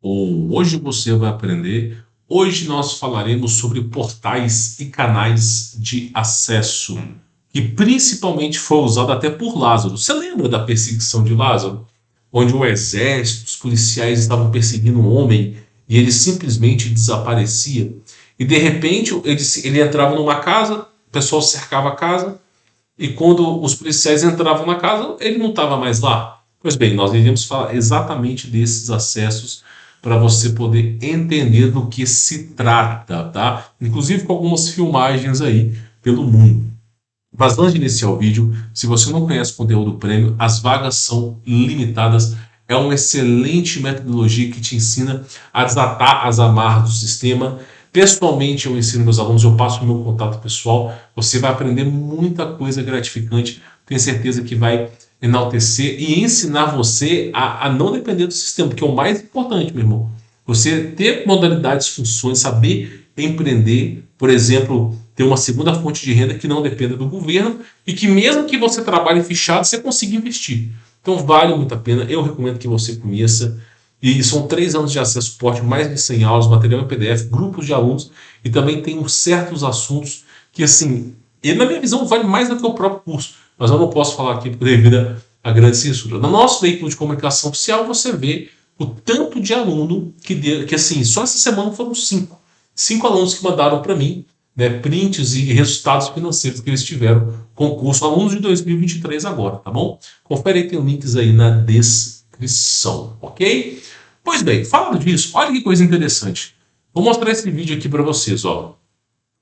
Hoje você vai aprender. Hoje nós falaremos sobre portais e canais de acesso, que principalmente foi usado até por Lázaro. Você lembra da perseguição de Lázaro? Onde o exército, os policiais estavam perseguindo um homem e ele simplesmente desaparecia. E de repente ele entrava numa casa, o pessoal cercava a casa, e quando os policiais entravam na casa, ele não estava mais lá. Pois bem, nós iremos falar exatamente desses acessos para você poder entender do que se trata, tá? Inclusive com algumas filmagens aí pelo mundo. Mas antes de iniciar o vídeo, se você não conhece o conteúdo premium, as vagas são limitadas. É uma excelente metodologia que te ensina a desatar as amarras do sistema. Pessoalmente, eu ensino meus alunos, eu passo o meu contato pessoal. Você vai aprender muita coisa gratificante. Tenho certeza que vai enaltecer e ensinar você a não depender do sistema, que é o mais importante, meu irmão. Você ter modalidades, funções, saber empreender, por exemplo, ter uma segunda fonte de renda que não dependa do governo e que mesmo que você trabalhe fechado, você consiga investir. Então vale muito a pena, eu recomendo que você conheça. E são 3 anos de acesso ao suporte, mais de 100 aulas, material em PDF, grupos de alunos e também tem certos assuntos que, assim, e na minha visão vale mais do que o próprio curso, mas eu não posso falar aqui devido à grande censura. No nosso veículo de comunicação oficial você vê o tanto de aluno que assim, só essa semana foram 5 alunos que mandaram para mim, né, prints e resultados financeiros que eles tiveram com o curso, alunos de 2023 agora, tá bom? Confere aí, tem links aí na descrição, ok? Pois bem, falando disso, olha que coisa interessante. Vou mostrar esse vídeo aqui para vocês, ó.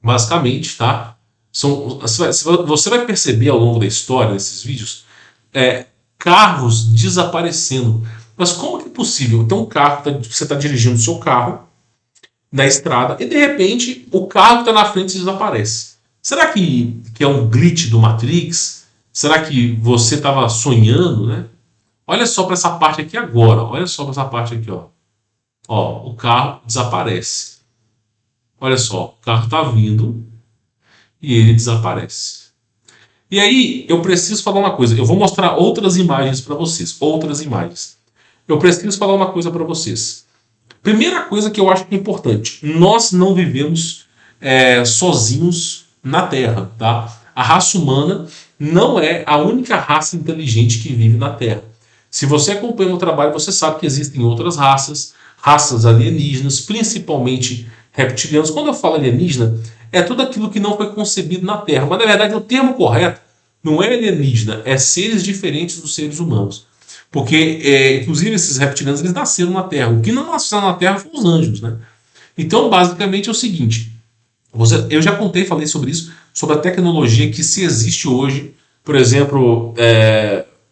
Basicamente, tá? Você vai perceber ao longo da história desses vídeos carros desaparecendo. Mas como que é possível? Então, você está dirigindo o seu carro na estrada e de repente o carro que está na frente desaparece. Será que é um glitch do Matrix? Será que você estava sonhando, né? Olha só para essa parte aqui agora. Olha só para essa parte aqui, ó. Ó, o carro desaparece. Olha só, o carro está vindo e ele desaparece. E aí, eu preciso falar uma coisa. Eu vou mostrar outras imagens para vocês. Outras imagens. Eu preciso falar uma coisa para vocês. Primeira coisa que eu acho que é importante. Nós não vivemos sozinhos na Terra, tá? A raça humana não é a única raça inteligente que vive na Terra. Se você acompanha o meu trabalho, você sabe que existem outras raças, raças alienígenas, principalmente reptilianos. Quando eu falo alienígena, é tudo aquilo que não foi concebido na Terra. Mas, na verdade, o termo correto não é alienígena, é seres diferentes dos seres humanos. Porque, inclusive, esses reptilianos eles nasceram na Terra. O que não nasceu na Terra foram os anjos, né? Então, basicamente, é o seguinte. Eu já falei sobre isso, sobre a tecnologia que se existe hoje. Por exemplo,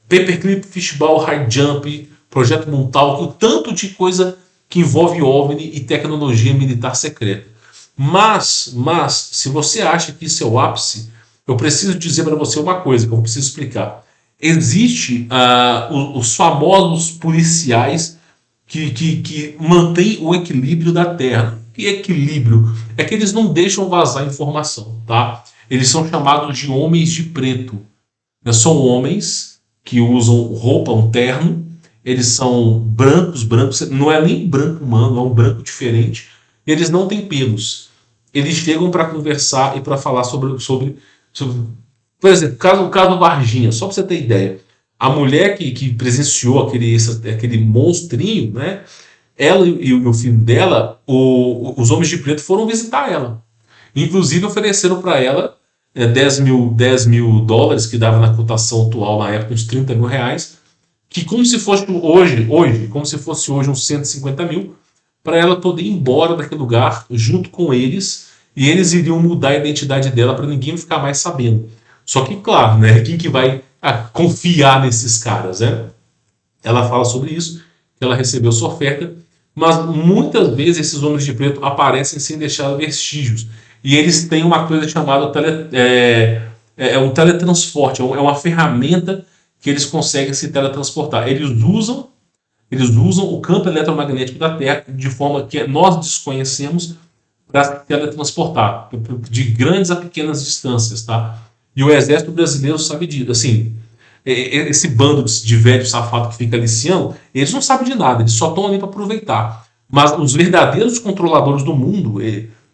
Paperclip, Fishbowl, High Jump, Projeto Montauk, o tanto de coisa que envolve OVNI e tecnologia militar secreta. Mas, se você acha que isso é o ápice, eu preciso dizer para você uma coisa que eu preciso explicar. Existe os famosos policiais que mantêm o equilíbrio da Terra. Que equilíbrio? É que eles não deixam vazar informação, tá? Eles são chamados de homens de preto. São homens que usam roupa, um terno. Eles são brancos, não é nem branco humano, é um branco diferente. Eles não têm pelos. Eles chegam para conversar e para falar sobre. Por exemplo, o caso Varginha, só para você ter ideia. A mulher que presenciou aquele monstrinho, né? Ela e o filho dela, os homens de preto foram visitar ela. Inclusive ofereceram para ela 10 mil dólares, que dava na cotação atual na época uns 30 mil reais, que como se fosse hoje uns 150 mil, para ela poder ir embora daquele lugar junto com eles, e eles iriam mudar a identidade dela para ninguém ficar mais sabendo. Só que, claro, né, quem que vai confiar nesses caras, né? Ela fala sobre isso, que ela recebeu sua oferta, mas muitas vezes esses homens de preto aparecem sem deixar vestígios. E eles têm uma coisa chamada um teletransporte, é uma ferramenta que eles conseguem se teletransportar. Eles usam o campo eletromagnético da Terra de forma que nós desconhecemos para se teletransportar de grandes a pequenas distâncias, tá? E o exército brasileiro sabe disso. Assim, esse bando de velho safado que fica aliciando, eles não sabem de nada, eles só estão ali para aproveitar. Mas os verdadeiros controladores do mundo,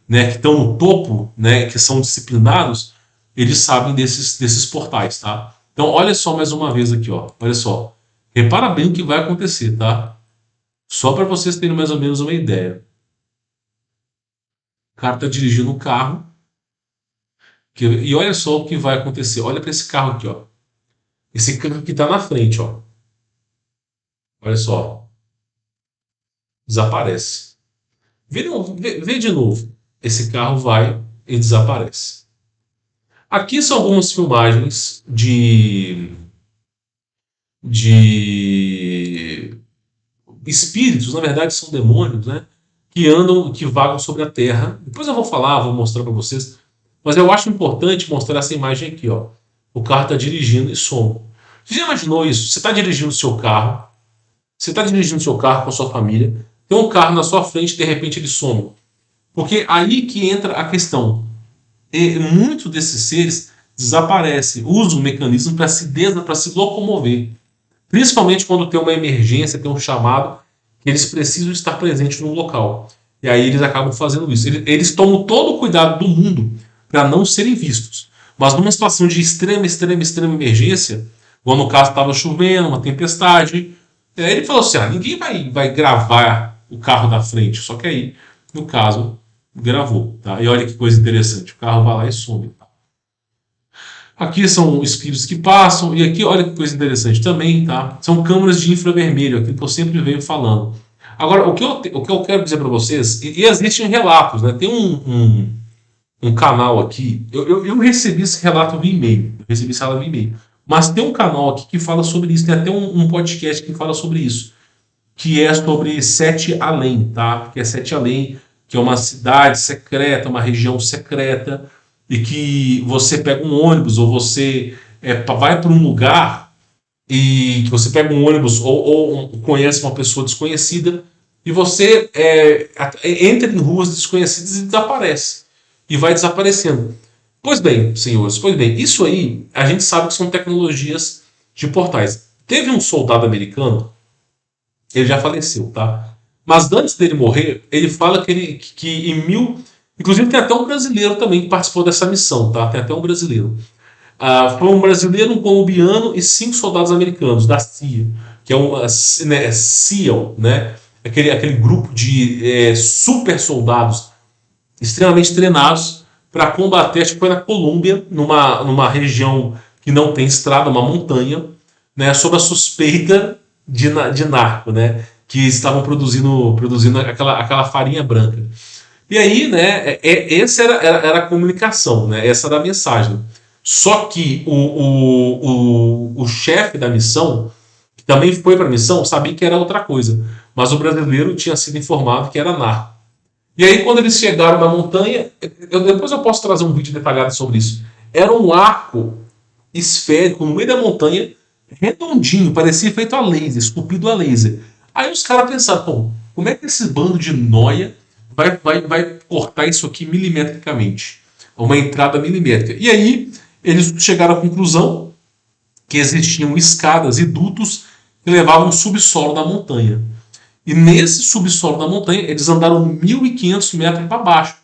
né, que estão no topo, né, que são disciplinados, eles sabem desses portais, tá? Então, olha só mais uma vez aqui, ó. Olha só. Repara bem o que vai acontecer, tá? Só para vocês terem mais ou menos uma ideia. O cara está dirigindo um carro. E olha só o que vai acontecer. Olha para esse carro aqui, ó. Esse carro que está na frente, ó. Olha só. Desaparece. Vê de novo. Esse carro vai e desaparece. Aqui são algumas filmagens de espíritos, na verdade são demônios, né? Que andam, que vagam sobre a Terra. Depois eu vou falar, vou mostrar para vocês. Mas eu acho importante mostrar essa imagem aqui, ó. O carro está dirigindo e some. Você já imaginou isso? Você está dirigindo o seu carro, você está dirigindo o seu carro com a sua família, tem um carro na sua frente e de repente ele some. Porque aí que entra a questão. E muitos desses seres desaparecem, usam mecanismos para se locomover. Principalmente quando tem uma emergência, tem um chamado, que eles precisam estar presentes no local. E aí eles acabam fazendo isso. Eles tomam todo o cuidado do mundo para não serem vistos. Mas numa situação de extrema emergência, igual no caso estava chovendo, uma tempestade, ele falou assim, ninguém vai gravar o carro da frente. Só que aí, no caso, gravou. Tá? E olha que coisa interessante, o carro vai lá e some. Tá? Aqui são espíritos que passam, e aqui, olha que coisa interessante também, tá? São câmeras de infravermelho, aquilo que eu sempre venho falando. Agora, o que eu quero dizer para vocês, e existem relatos, né? Tem um canal aqui, eu recebi esse relato via e-mail, mas tem um canal aqui que fala sobre isso, tem até um podcast que fala sobre isso, que é sobre Sete Além, tá? Que é Sete Além, que é uma cidade secreta, uma região secreta, e que você pega um ônibus ou você vai para um lugar e que você pega um ônibus ou conhece uma pessoa desconhecida e você entra em ruas desconhecidas e desaparece. E vai desaparecendo. Pois bem, senhores, isso aí a gente sabe que são tecnologias de portais. Teve um soldado americano, ele já faleceu, tá? Mas antes dele morrer, ele fala que em inclusive tem até um brasileiro também que participou dessa missão, tá? Tem até um brasileiro. Foi um brasileiro, um colombiano e 5 soldados americanos da CIA, que é uma SEAL, né? Aquele grupo de super soldados extremamente treinados para combater, acho que foi na Colômbia, numa região que não tem estrada, uma montanha, né? Sob a suspeita de narco, né? Que estavam produzindo aquela farinha branca. E aí, né, essa era a comunicação, né, essa era a mensagem. Só que o chefe da missão, que também foi para a missão, sabia que era outra coisa. Mas o brasileiro tinha sido informado que era narco. E aí, quando eles chegaram na montanha, depois eu posso trazer um vídeo detalhado sobre isso. Era um arco esférico no meio da montanha, redondinho, parecia feito a laser, esculpido a laser. Aí os caras pensaram, pô, como é que esse bando de noia vai cortar isso aqui milimetricamente? Uma entrada milimétrica. E aí eles chegaram à conclusão que existiam escadas e dutos que levavam ao subsolo da montanha. E nesse subsolo da montanha eles andaram 1.500 metros para baixo.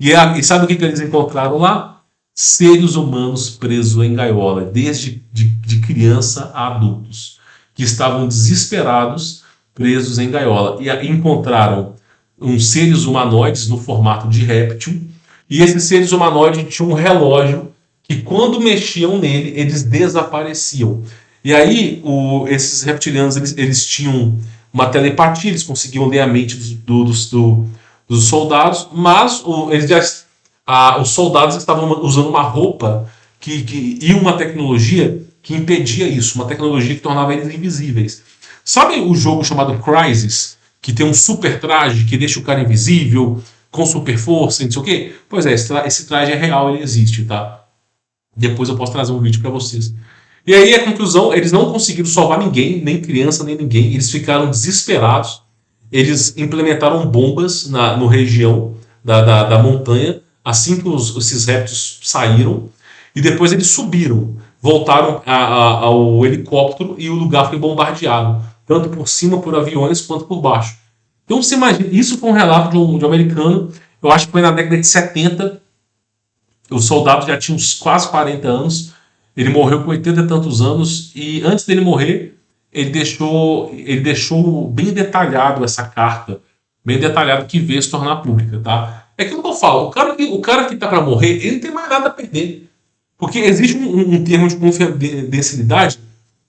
E sabe o que eles encontraram lá? Seres humanos presos em gaiola, desde de criança a adultos, que estavam desesperados, presos em gaiola. E encontraram uns seres humanoides no formato de réptil, e esses seres humanoides tinham um relógio que quando mexiam nele, eles desapareciam. E aí esses reptilianos eles tinham uma telepatia, eles conseguiam ler a mente dos soldados, mas os soldados estavam usando uma roupa e uma tecnologia que impedia isso, uma tecnologia que tornava eles invisíveis. Sabe o jogo chamado Crysis, que tem um super traje que deixa o cara invisível, com super força, não sei o quê? Pois é, esse traje é real, ele existe, tá? Depois eu posso trazer um vídeo para vocês. E aí a conclusão, eles não conseguiram salvar ninguém, nem criança, nem ninguém. Eles ficaram desesperados. Eles implementaram bombas na região da montanha, assim que esses répteis saíram. E depois eles subiram. voltaram ao helicóptero e o lugar foi bombardeado, tanto por cima por aviões quanto por baixo. Então você imagina, isso foi um relato de um americano, eu acho que foi na década de 70, o soldado já tinha uns quase 40 anos, ele morreu com 80 e tantos anos, e antes dele morrer, ele deixou bem detalhado essa carta, bem detalhado que veio se tornar pública, tá? É aquilo que eu falo, o cara que tá para morrer, ele não tem mais nada a perder. Porque existe um termo de confidencialidade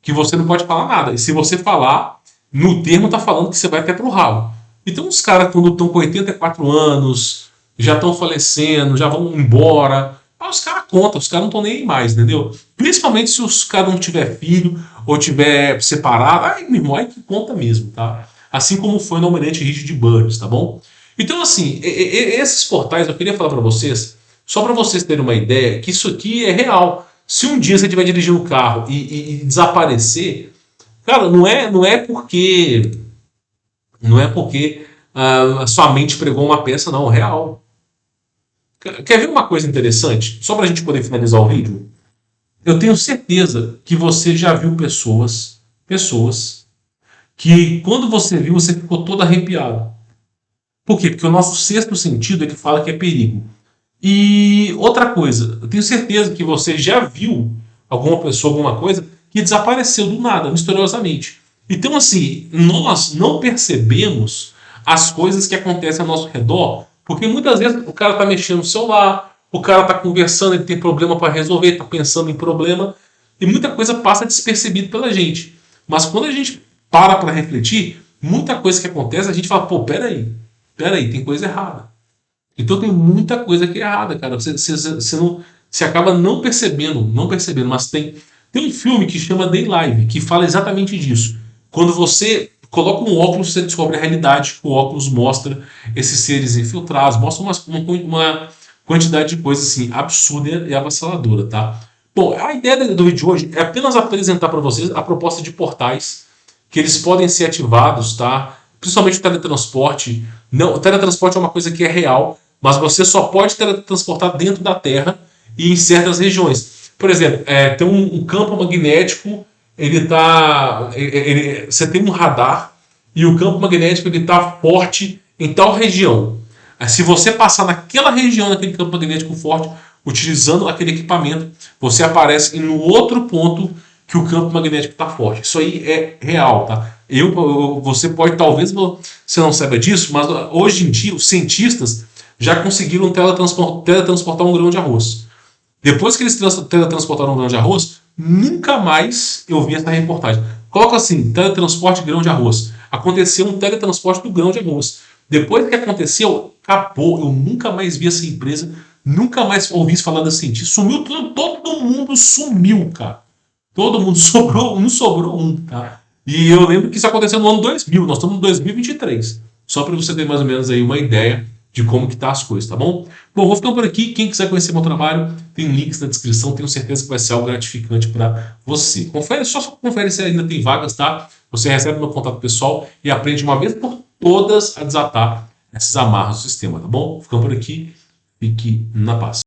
que você não pode falar nada. E se você falar, no termo tá falando que você vai até pro ralo. Então os caras quando estão com 84 anos, já estão falecendo, já vão embora. Os caras contam, os caras não estão nem aí mais, entendeu? Principalmente se os caras não tiver filho ou tiver separado, aí, meu irmão, aí que conta mesmo, tá? Assim como foi no Almirante Richard Burns, tá bom? Então, assim, esses portais, eu queria falar para vocês, só para vocês terem uma ideia, que isso aqui é real. Se um dia você estiver dirigindo o carro e desaparecer, cara, não é porque a sua mente pregou uma peça, não, é real. Quer ver uma coisa interessante? Só para a gente poder finalizar o vídeo. Eu tenho certeza que você já viu pessoas que quando você viu, você ficou todo arrepiado. Por quê? Porque o nosso sexto sentido, ele fala que é perigo. E outra coisa, eu tenho certeza que você já viu alguma pessoa, alguma coisa, que desapareceu do nada, misteriosamente. Então, assim, nós não percebemos as coisas que acontecem ao nosso redor, porque muitas vezes o cara está mexendo no celular, o cara está conversando, ele tem problema para resolver, está pensando em problema, e muita coisa passa despercebido pela gente. Mas quando a gente para refletir, muita coisa que acontece, a gente fala, pô, peraí, tem coisa errada. Então tem muita coisa que é errada, cara. Você acaba não percebendo, mas tem um filme que chama Day Live, que fala exatamente disso. Quando você coloca um óculos, você descobre a realidade. O óculos mostra esses seres infiltrados, mostra uma quantidade de coisas assim, absurda e avassaladora, tá? Bom, a ideia do vídeo de hoje é apenas apresentar para vocês a proposta de portais que eles podem ser ativados, tá? Principalmente o teletransporte. Não, o teletransporte é uma coisa que é real, mas você só pode teletransportar dentro da Terra e em certas regiões. Por exemplo, tem um campo magnético, você tem um radar e o campo magnético ele está forte em tal região. Se você passar naquela região, naquele campo magnético forte, utilizando aquele equipamento, você aparece no outro ponto que o campo magnético está forte. Isso aí é real, tá? Você pode, talvez você não saiba disso, mas hoje em dia os cientistas já conseguiram teletransportar um grão de arroz. Depois que eles teletransportaram um grão de arroz, nunca mais eu vi essa reportagem. Coloca assim, teletransporte grão de arroz. Aconteceu um teletransporte do grão de arroz. Depois que aconteceu, acabou. Eu nunca mais vi essa empresa, nunca mais ouvi falar da cientista. Sumiu tudo, todo mundo sumiu, cara. Todo mundo sobrou um, tá? E eu lembro que isso aconteceu no ano 2000, nós estamos em 2023. Só para você ter mais ou menos aí uma ideia de como que tá as coisas, tá bom? Bom, vou ficando por aqui. Quem quiser conhecer meu trabalho, tem links na descrição. Tenho certeza que vai ser algo gratificante para você. Só confere se ainda tem vagas, tá? Você recebe meu contato pessoal e aprende uma vez por todas a desatar esses amarras do sistema, tá bom? Ficando por aqui. Fique na paz.